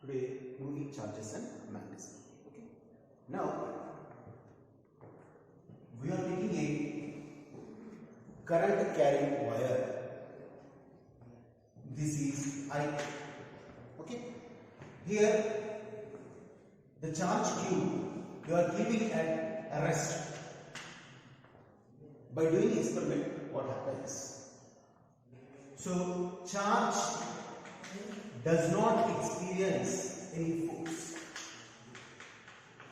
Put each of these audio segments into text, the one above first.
Today, moving charges and magnetism. Okay. Now, we are taking a current carrying wire. This is I. Okay. Here, the charge Q you are keeping at rest. By doing experiment, what happens? So, charge does not experience any force.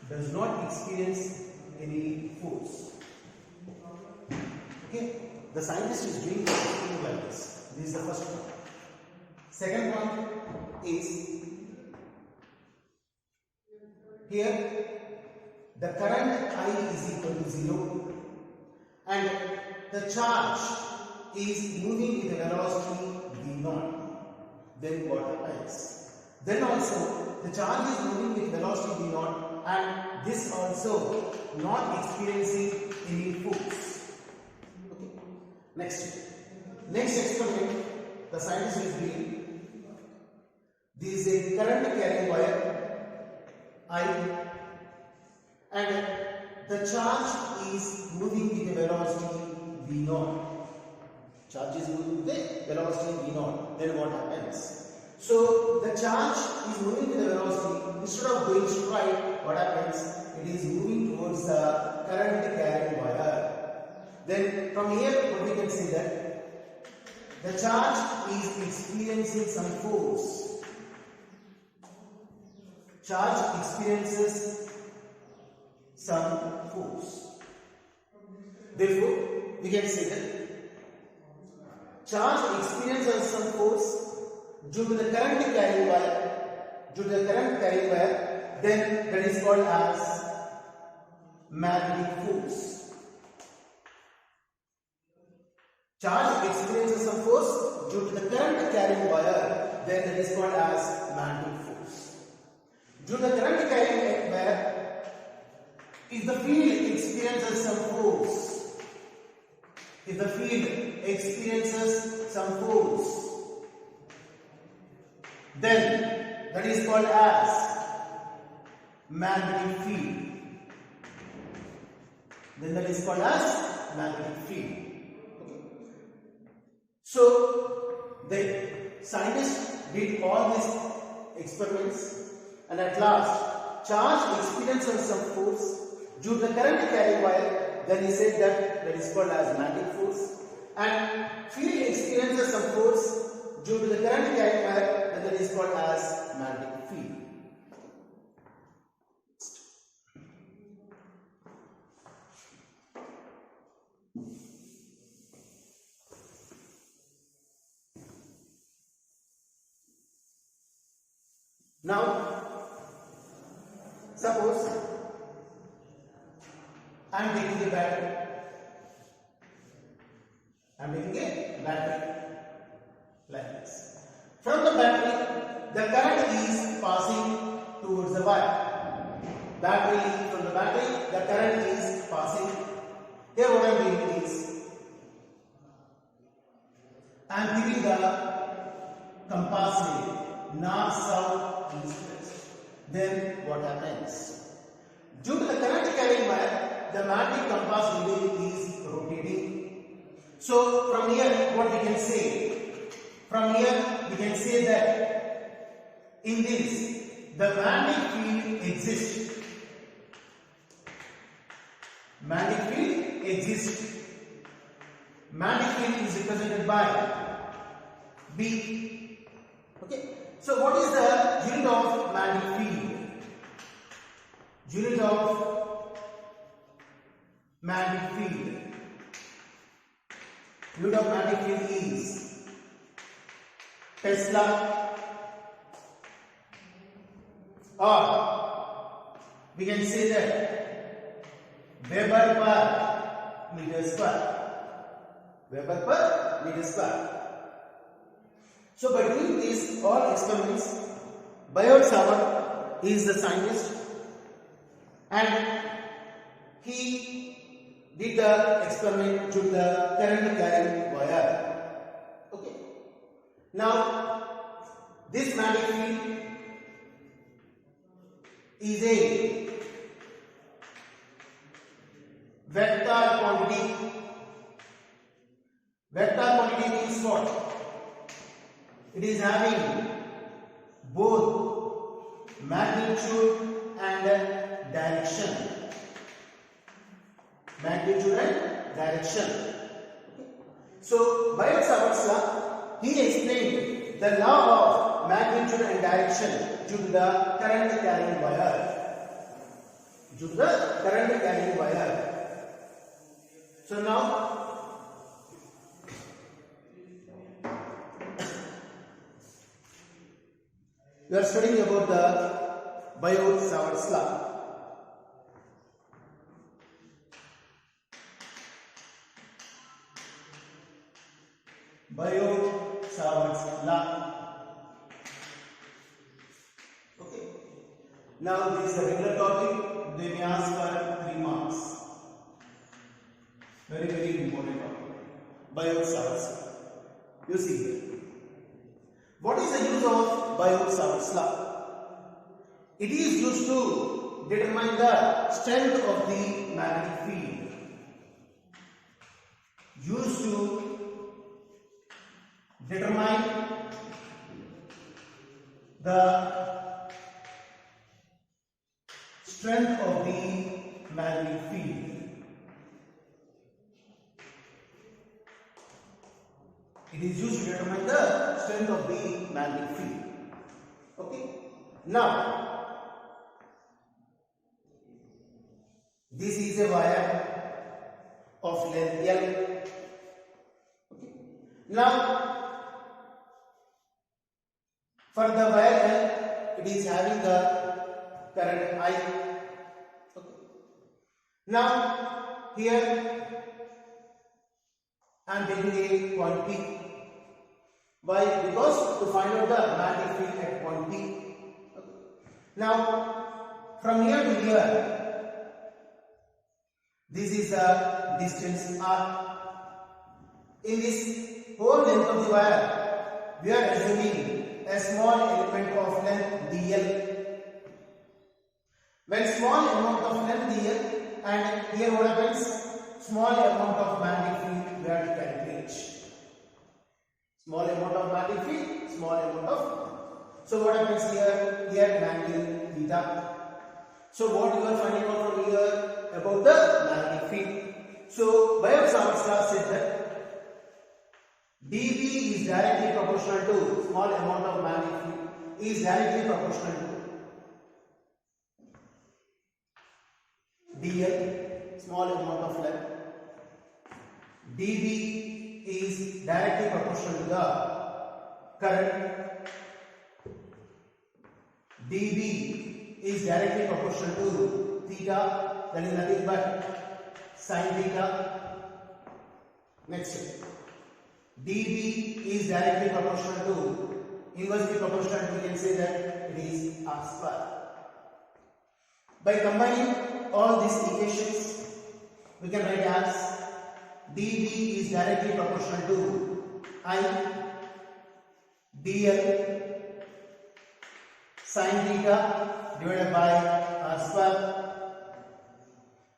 Does not experience any force. Okay, the scientist is doing something like this. This is the first one. Second one is here the current I is equal to 0 and the charge is moving with a velocity v0. Then what happens? Then also the charge is moving with velocity v0 and this also not experiencing any force. Okay. Next experiment the scientist is doing. This is a current carrying wire I and the charge is moving with a velocity v0. Charge is moving with a velocity v0. Then what happens? So the charge is moving with a velocity. Instead of going straight, what happens? It is moving towards the current carrying wire. Then from here, what we can say that the charge is experiencing some force. Charge experiences some force. Therefore, we can say that charge experiences some force due to the current carrying wire. Then that is called as magnetic force. Charge experiences some force due to the current carrying wire. Then that is called as magnetic force. Due to the current carrying wire, if the field experiences some force, then that is called as magnetic field. Okay. So the scientists did all these experiments and at last charge experiences some force due to the current carrying wire. Then he said that is called as magnetic force, and field experiences some force due to the current carrying wire, and that is called as magnetic field. Now, suppose I am taking a battery. Like this. From the battery, the current is passing towards the wire. From the battery, the current is passing. Here what I am doing is, I am giving the compass name, north, south, east, west. Then what happens? Due to the current carrying wire, the magnetic compass needle is rotating. So from here, what we can say? From here, we can say that in this, the magnetic field exists. Magnetic field is represented by B. Okay. So what is the unit of magnetic field? Unit of magnetic field is Tesla, or we can say that Weber per meter square. So by doing these all experiments, Biot-Savart is the scientist and he did the experiment to the current carrying wire. Okay. Now, this magnetic field is a vector quantity. Vector quantity means what? It is having both magnitude and direction. Magnitude and direction. So, by Savart's law, he explained the law of magnitude and direction due to the current carrying wire. Due to the current carrying wire. So now, we are studying about the Biot-Savart's law. Biot-Savart's law. Okay. Now this is a regular topic. They may ask for 3 marks. Very important topic. Biot-Savart's law. You see here. What is the use of Biot-Savart's law? It is used to determine the strength of the magnetic field. Used to determine the strength of the magnetic field. It is used to determine the strength of the magnetic field. Okay. Now, this is a wire of length L. Okay. Now, for the wire L, it is having the current I. Okay. Now, here I am taking a point P. Why? Because to find out the magnetic field at point P. Okay. Now, from here to here, this is the distance R. In this whole length of the wire, we are assuming a small element of length dl. When small amount of length dl, and here what happens? Small amount of magnetic field we have to calculate. Small amount of magnetic field, small amount of. So what happens here? Here an angle theta. So what you are finding out from here about the magnetic field? So Biot-Savart's law said that dB is directly proportional to small amount of magnetic field is directly proportional to dl, small amount of length. dB is directly proportional to the current. dB is directly proportional to theta, that is nothing but sin theta. Next, dB is directly proportional to, inversely proportional to, we can say that it is R square. By combining all these equations, we can write as dB is directly proportional to I dl sin theta divided by R square.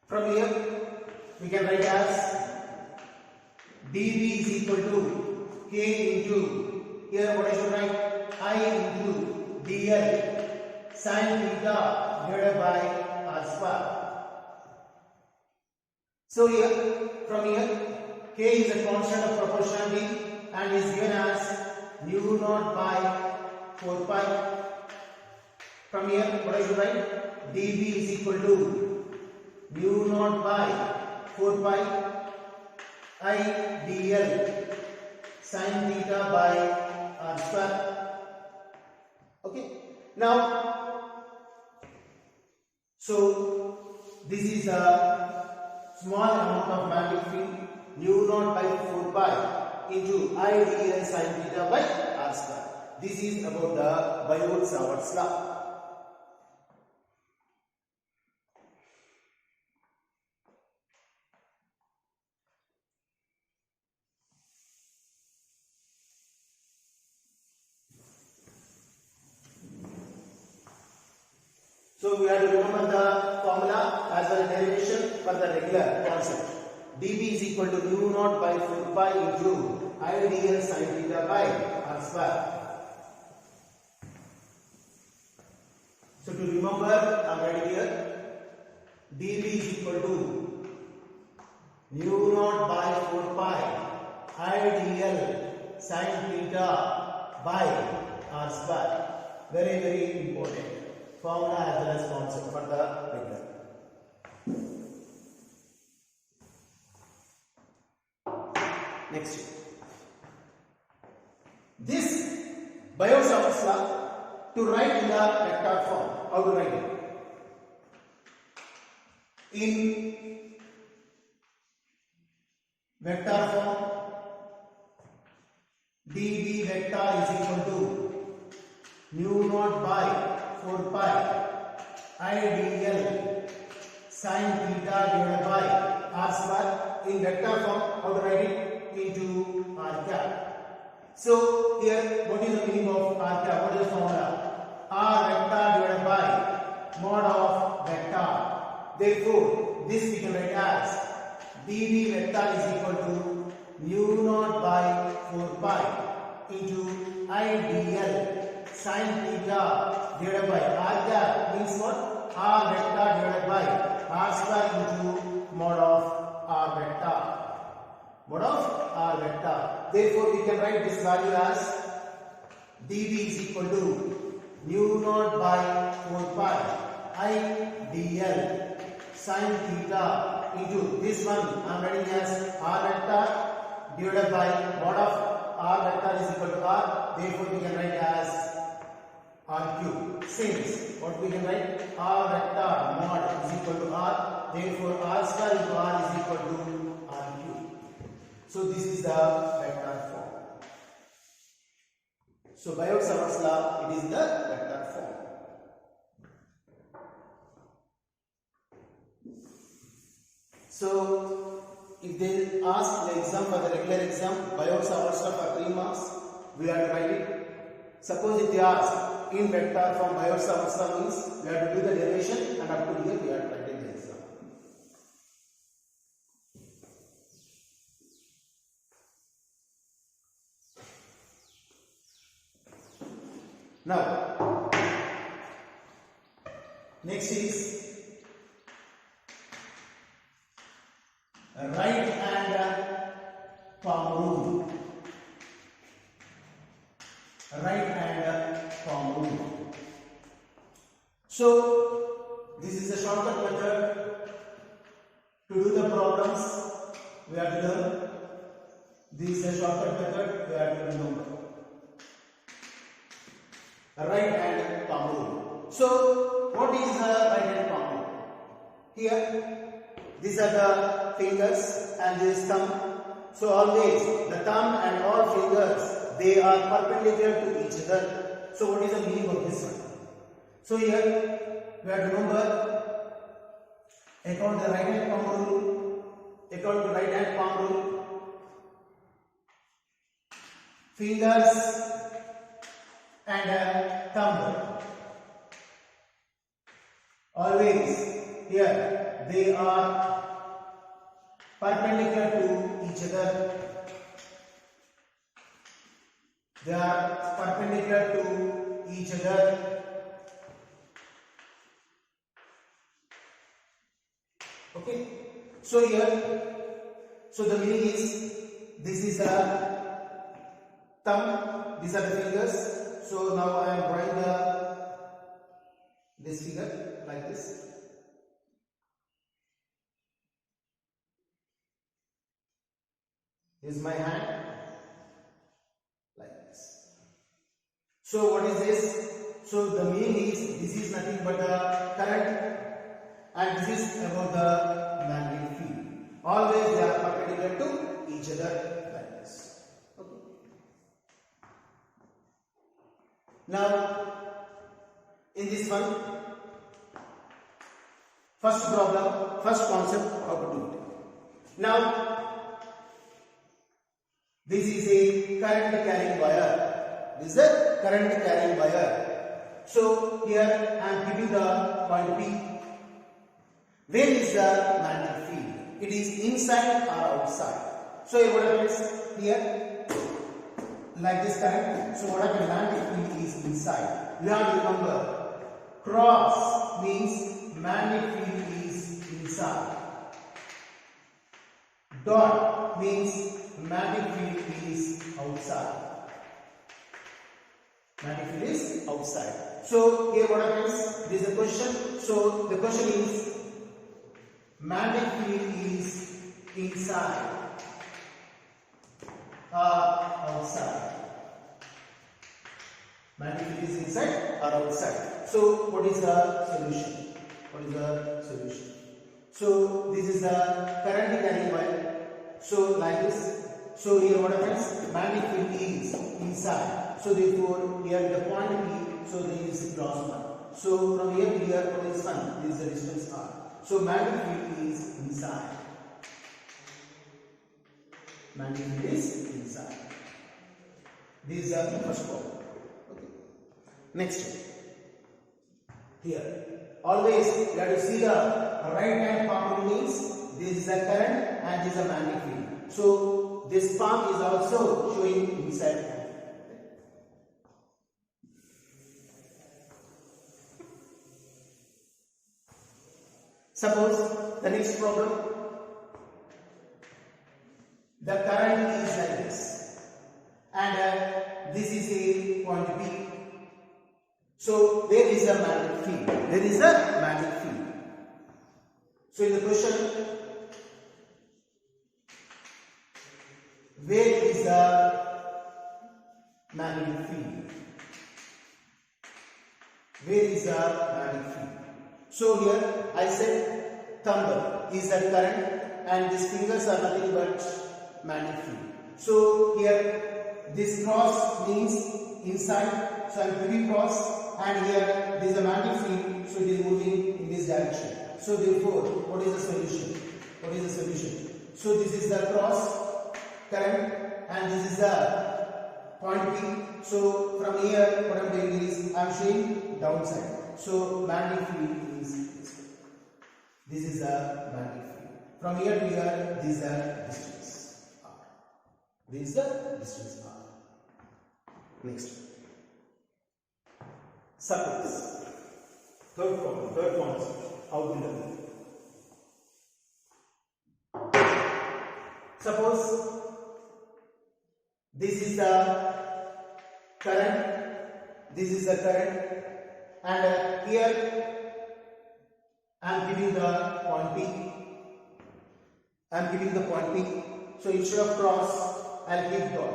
From here, we can write as dB is equal to K into, here what I should write, I into dl sin theta divided by R square. So here, from here, K is a constant of proportionality and is given as mu naught by 4 pi. From here, what I should write? dB is equal to mu naught by 4 pi I dl sin theta by R square. Okay. Now, so this is a small amount of magnetic field mu naught by 4 pi into I dl sin theta by R square. This is about the Biot-Savart's law. So we have to remember the formula as well as derivation for the regular concept. dB is equal to mu naught by 4 pi into I dl sin theta by r square. So to remember, I am writing here dB is equal to mu naught by 4 pi I dl sin theta by r square. Very, very important formula as well as concept for the regular. Next, this Biot-Savart's law to write in the vector form. How to write it? In vector form, dB vector is equal to mu naught by 4 pi I dl sin theta divided by r square. In vector form, how to write it? Into r cap. So here, what is the meaning of r cap? What is the formula? R vector divided by mod of vector. Therefore, this we can write as dB vector is equal to mu naught by 4 pi into I dl sin theta divided by r cap means what? R vector divided by r square into mod of r vector. Mod of r vector. Therefore, we can write this value as dB is equal to mu naught by 4 pi I dl sin theta into this one I am writing as r vector divided by mod of r vector is equal to r. Therefore, we can write as r cube. Since what we can write r vector mod is equal to r. Therefore, r square into r is equal to r cube. So this is the vector form. So Biot-Savart's law, it is the vector form. So if they ask the exam for the regular exam, Biot-Savart's law for 3 marks, we have to write it. Suppose if they ask in vector form, Biot-Savart's law means we have to do the derivation and up to here we have to write in the exam. Now, next is right hand palm rule. Right hand palm rule. So, this is a shortcut method to do the problems. We have to learn. This is a shortcut method we have to remember. Right hand palm rule. So, what is the right hand palm rule? Here, these are the fingers and this thumb. So, always the thumb and all fingers, they are perpendicular to each other. So, what is the meaning of this one? So, here we have to remember according to the right hand palm rule, according to right hand palm rule, fingers and thumb always here they are perpendicular to each other. They are perpendicular to each other. Okay. So here, so the meaning is this is a thumb, these are the fingers. So now I am drawing this figure like this. This is my hand like this. So what is this? So the meaning is this is nothing but the current and this is about the magnetic field. Always they are perpendicular to each other like this. Okay. Now in this one, first problem, first concept, how to do it. Now this is a current carrying wire. This is a current carrying wire. So here I am giving the point P. Where is the magnetic field? It is inside or outside. So what happens here? Like this current. So what happens? Magnetic field is inside. You have to remember, cross means magnetic field is inside. Dot means magnetic field is outside. Magnetic field is outside. So here what happens? This is the question. So the question is, magnetic field is inside or outside? Magnetic field is inside or outside? So what is the solution? What is the solution? So this is the current carrying wire. So like this. So here what happens? Magnetic field is inside. So therefore here the point P. So there is cross one. So from here to here, what is 1? This is the distance R. So magnetic field is inside. Magnetic field is inside. This is the first problem. Okay. Next. Here. Always you have to see the right hand palm means this is the current and this is the magnetic field. So this palm is also showing inside. Suppose the next problem, the current is like this and this is a point P. So where is the magnetic field? There is a magnetic field. So in the question, where is the magnetic field? Where is the magnetic field? So here I said thumb is the current and these fingers are nothing but magnetic field. So here this cross means inside. So I am giving cross and here there is a magnetic field. So it is moving in this direction. So therefore, what is the solution? What is the solution? So this is the cross current and this is the point P. So from here what I am doing is I am showing downside. So magnetic field is this way. This is the magnetic field. From here to here, this is the distance R. This is the distance R. Next. Suppose. Third problem, third concept. How to learn. Suppose this is the current, this is the current, and here I am giving the point P. I am giving the point P. So instead of cross, I will give dot.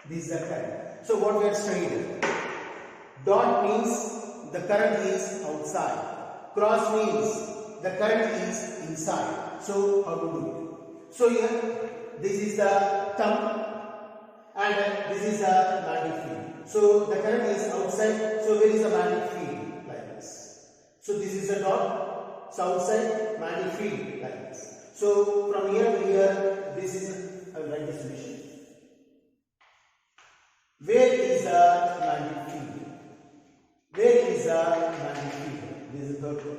This is the current. So what we have studied? Dot means the current is outside. Cross means the current is inside. So how to do it? So here this is the thumb and this is the magnetic field. So the current is outside. So where is the magnetic field? Like this. So this is the dot. So outside magnetic field like this. So from here to here, this is I will write the solution. Where is the magnetic field? Where is the magnetic field? This is the third one.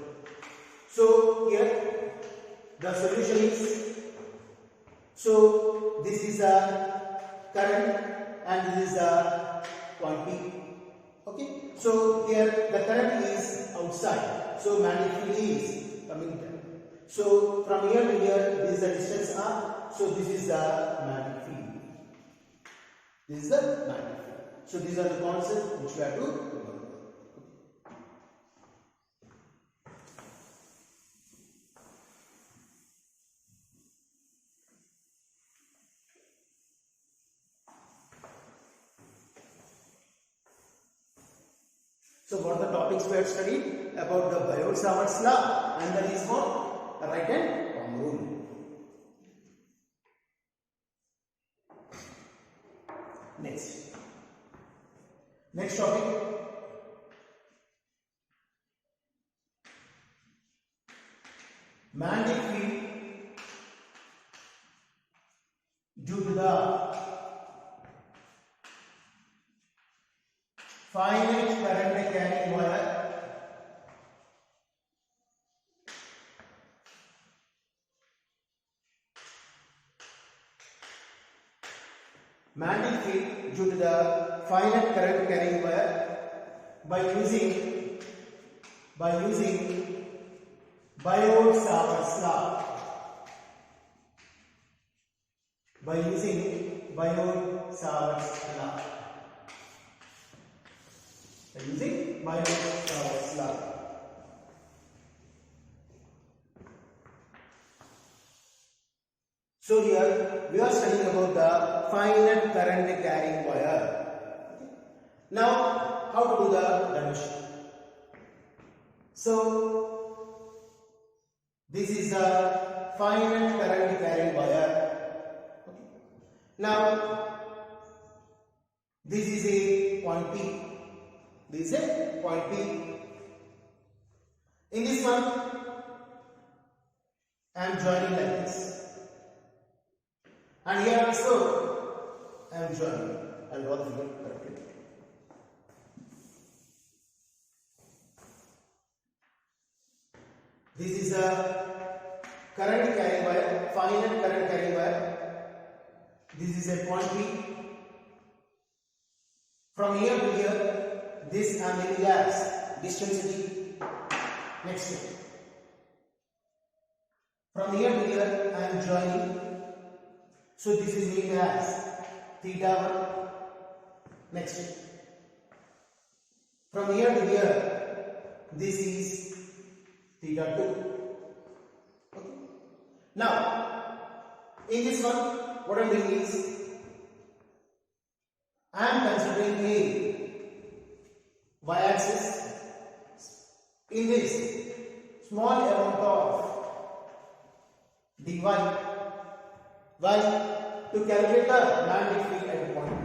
So here the solution is, so this is the current and this is the point P. Okay. So here the current is outside. So magnetic field is coming down. So from here to here, this is the distance R. So this is the magnetic field. This is the magnetic field. So these are the concepts which we have to remember. So what the topics we have studied about the Biot-Savart's law and the is for right hand palm rule. Next topic. Magnetic field due to the finite current carrying magnetic field due to the finite current carrying wire by using Biot-Savart's law. By using Biot-Savart's law. So here we are studying about the finite current carrying wire. Now, how to do the dimension? So this is the finite current carrying wire. Okay. Now this is a point P. This is a point P. In this one, I am joining like this. And here also I am joining. I will draw the figure correctly. This is a current carrying wire, finite current carrying wire. This is a point P. From here to here, this I am making as distance D. Next step. From here to here, I am joining. So this is named as theta 1. Next step. From here to here, this is theta 2. Okay. Now, in this one, what I am doing is, I am considering a y-axis. In this, small amount of dy. Why? To calculate the magnetic field at a point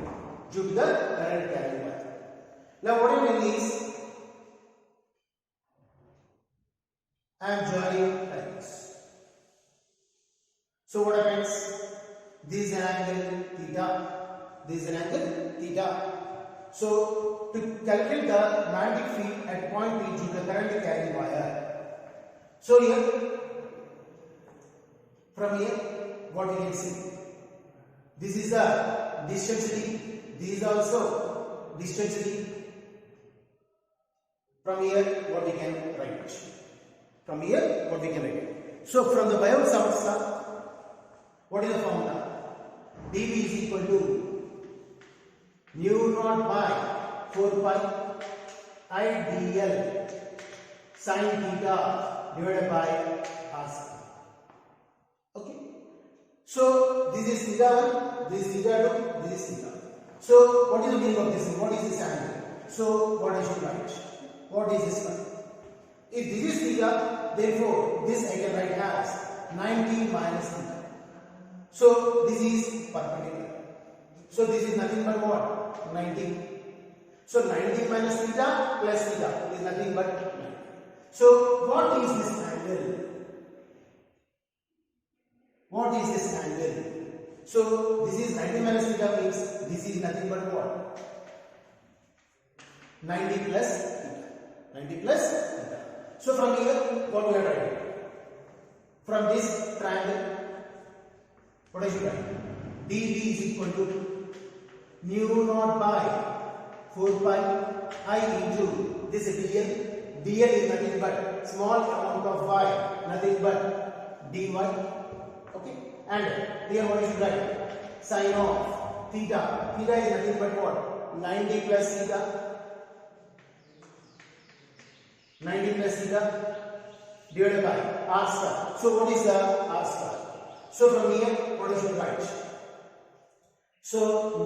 due to the current carrying wire. Now, what I mean is, I am joining like this. So what happens? This is an angle theta. This is an angle theta. So to calculate the magnetic field at point P due to the current carrying wire. So here, from here, what we can see? This is the distance D. This is also distance D. From here, what we can write? From here, what we can write? So from the Biot-Savart's law, what is the formula? dV is equal to mu naught by 4 pi I dl sin theta divided by r square. Okay. So this is theta 1, this is theta 2, this is theta. So what is the meaning of this? What is this angle? So what I should write? What is this one? If this is theta, therefore this I can write as 90 minus theta. So this is perpendicular. So this is nothing but what? 90. So 90 minus theta plus theta is nothing but 90. So what is this angle? What is this angle? So this is 90 minus theta means this is nothing but what? 90 plus theta. 90 plus theta. So from here, what we are writing? From this triangle, what I should write? dV is equal to mu naught by 4 pi I into this dl. dl is nothing but small amount of y, nothing but dy. Okay, and here what I should write? Sin of theta. Theta is nothing but what? 90 plus theta. 90 plus theta divided by r square. So what is the r square? So from here, what I should write? So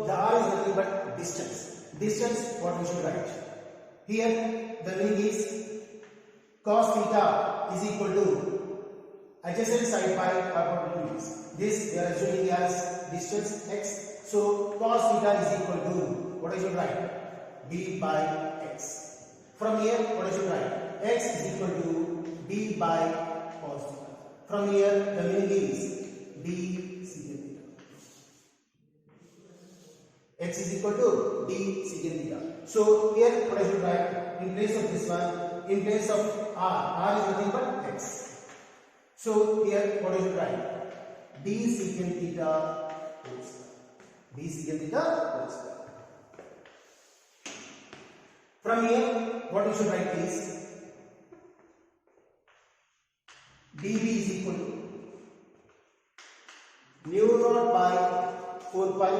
the r is nothing but distance. Distance, what we should write? Here the meaning is cos theta is equal to adjacent side by perpendicular. This we are assuming as distance x. So cos theta is equal to what I should write? B by x. From here, what I should write? X is equal to B by cos theta. From here, the meaning is D secant theta. X is equal to D secant theta. So here, what I should write? In place of this one, in place of r is nothing but x. So here, what I should write? D secant theta. d secant theta whole square. From here, what we should write is dB is equal to mu naught by 4 pi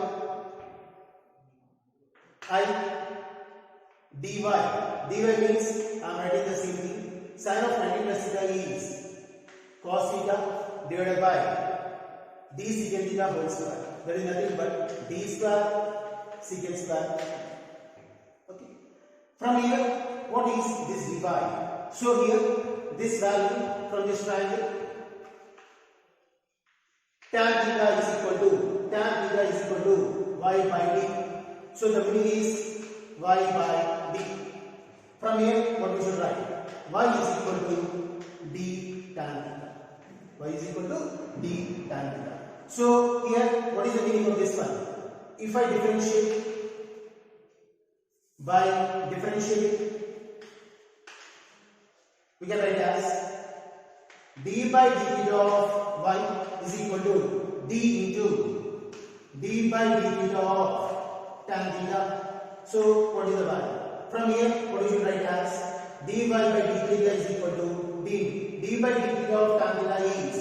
I dy. Dy means I am writing the same thing. Sin of 90 plus theta is cos theta divided by d secant theta whole square. That is nothing but d square secant square. Okay. From here, what is this dy? So here, this value from this triangle, tan theta is equal to y by d. So the meaning is y by d. From here, what we should write? Y is equal to d tan theta. Y is equal to d tan theta. So here, what is the meaning of this one? If I differentiate by differentiating, we can write as d by d theta of y is equal to d into d by d theta of tan theta. So what is the value? From here, what we should write as dy by d theta is equal to d by d theta of tan theta is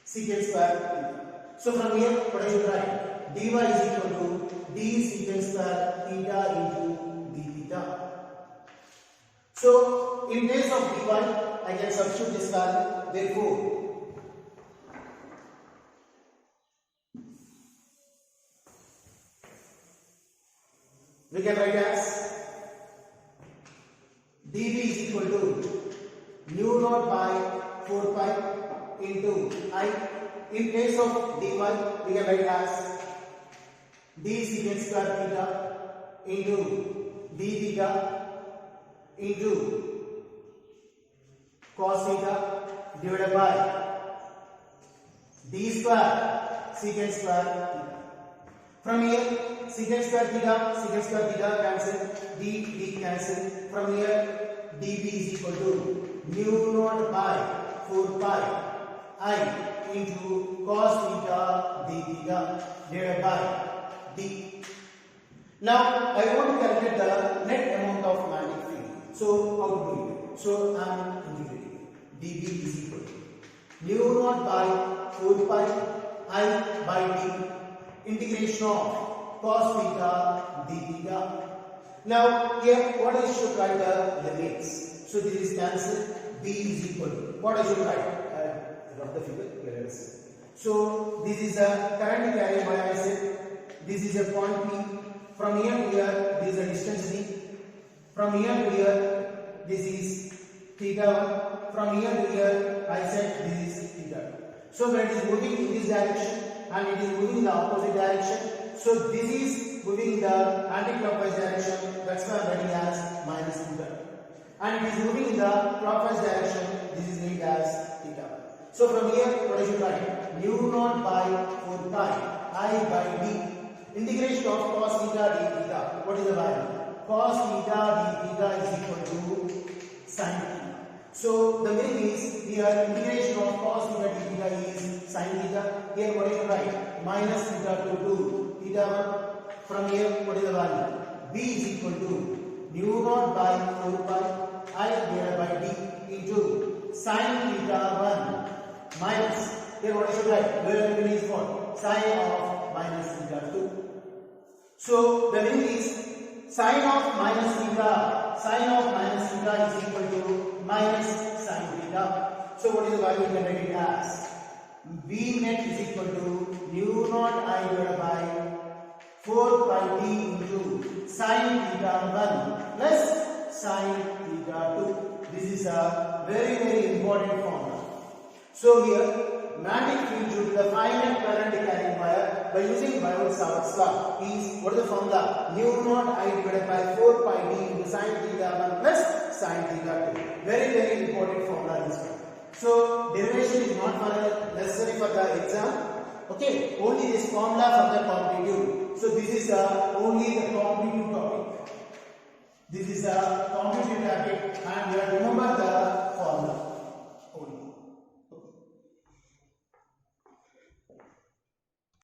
secant square theta. So from here, what I should write? Dy is equal to d secant square theta into d theta. So in place of dy, I can substitute this value. Therefore, we can write as dB is equal to mu naught by 4 pi into I. In place of dy, we can write as d secant square theta into d theta into cos theta divided by d square secant square theta. From here, secant square theta cancel, d cancel. From here, dB is equal to mu naught by 4 pi I into cos theta d theta divided by d. Now I want to calculate the net amount of magnetic field. So how to do it? So I am integrating. dB is equal to mu naught by 4 pi I by d integration of cos theta d theta. Now here, what I should write the limits. So this is cancelled. B is equal to what I should write. Of the figure here, let us see. So this is a current carried by I said this is a point P. From here to here, this is a distance D. From here to here, this is theta 1. From here to here, I said this is theta 2. So when it is moving in this direction and it is moving in the opposite direction, so this is moving in the anti-clockwise direction. That's why I am writing as minus theta 2. And it is moving in the clockwise direction. This is named as theta 1. So from here, what I should write? Mu naught by 4 pi I by d integration of cos theta d theta. What is the value? Cos theta d theta is equal to sin theta. So the meaning is here integration of cos theta d theta is sin theta. Here what I should write? Minus theta 2 to theta 1. From here, what is the value? B is equal to mu naught by 4 pi I divided by d into sin theta 1 minus, here what I should write? Where the meaning is what? Sin of minus theta 2. So the meaning is sin of minus theta is equal to minus sin theta. So what is the value? We can write it as B net is equal to mu naught I divided by 4 pi d into sin theta 1 plus sin theta 2. This is a very important formula. So here, magnetic field due to the finite current carrying wire by using Biot-Savart's law is, what is the formula? Mu naught I divided by 4 pi d into sin theta 1 plus sin theta 2. Very important formula this one. So derivation is not necessary for the exam. Okay, only this formula for the competitive. So this is only the competitive topic. This is a competitive topic and we